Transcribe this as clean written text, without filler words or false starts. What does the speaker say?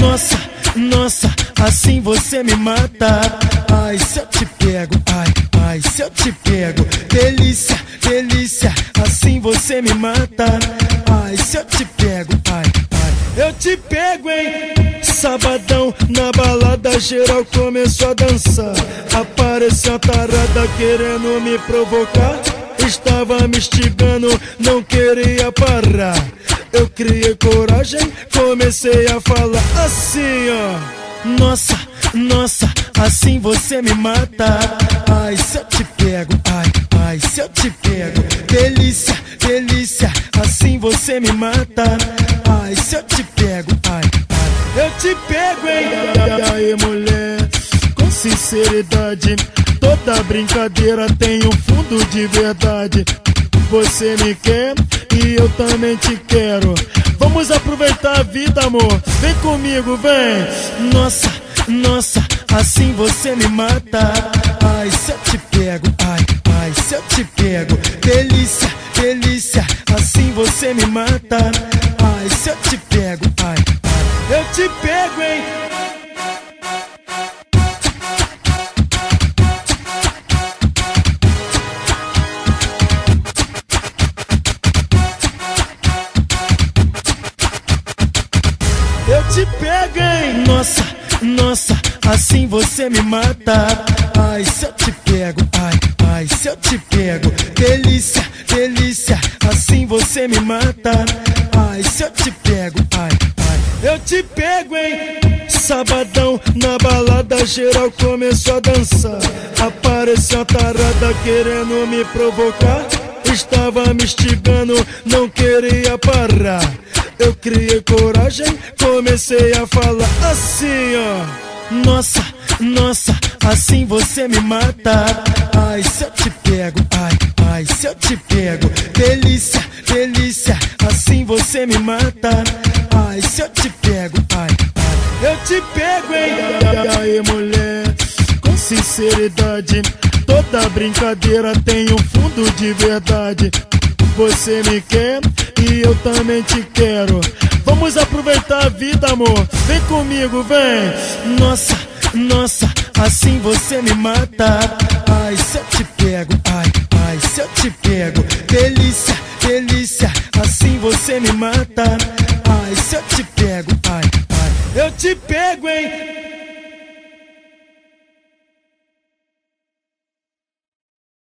Nossa, nossa, assim você me mata. Ai, se eu te pego, ai, ai, se eu te pego. Delícia, delícia, assim você me mata. Ai, se eu te pego, ai, ai, eu te pego, hein? Sabadão, na balada geral começou a dançar. Apareceu a tarada querendo me provocar. Estava me instigando, não queria parar. Eu criei coragem, comecei a falar assim, ó. Nossa, nossa, assim você me mata. Ai, se eu te pego, ai, ai, se eu te pego. Delícia, delícia, assim você me mata. Ai, se eu te pego, ai, ai, eu te pego, hein? E aí, mulher, com sinceridade, toda brincadeira tem um fundo de verdade. Você me quer e eu também te quero. Vamos aproveitar a vida, amor. Vem comigo, vem. Nossa, nossa, assim você me mata. Ai, se eu te pego, ai, ai, se eu te pego. Delícia, delícia, assim você me mata. Ai, se eu te pego, ai, ai, eu te pego, hein? Eu te pego, hein? Nossa, nossa, assim você me mata. Ai, se eu te pego, ai, ai, se eu te pego. Delícia, delícia, assim você me mata. Ai, se eu te pego, ai, ai, eu te pego, hein? Sabadão, na balada geral começou a dançar. Apareceu a tarada querendo me provocar. Estava me instigando, não queria parar. Eu criei coragem, comecei a falar assim, ó. Nossa, nossa, assim você me mata. Ai, se eu te pego, ai, ai, se eu te pego. Delícia, delícia, assim você me mata. Ai, se eu te pego, ai, ai, eu te pego, hein? E aí, mulher, com sinceridade, toda brincadeira tem um fundo de verdade. Você me quer e eu também te quero. Vamos aproveitar a vida, amor. Vem comigo, vem. Nossa, nossa, assim você me mata. Ai, se eu te pego, ai, ai, se eu te pego. Delícia, delícia, assim você me mata. Ai, se eu te pego, ai, ai, eu te pego, hein?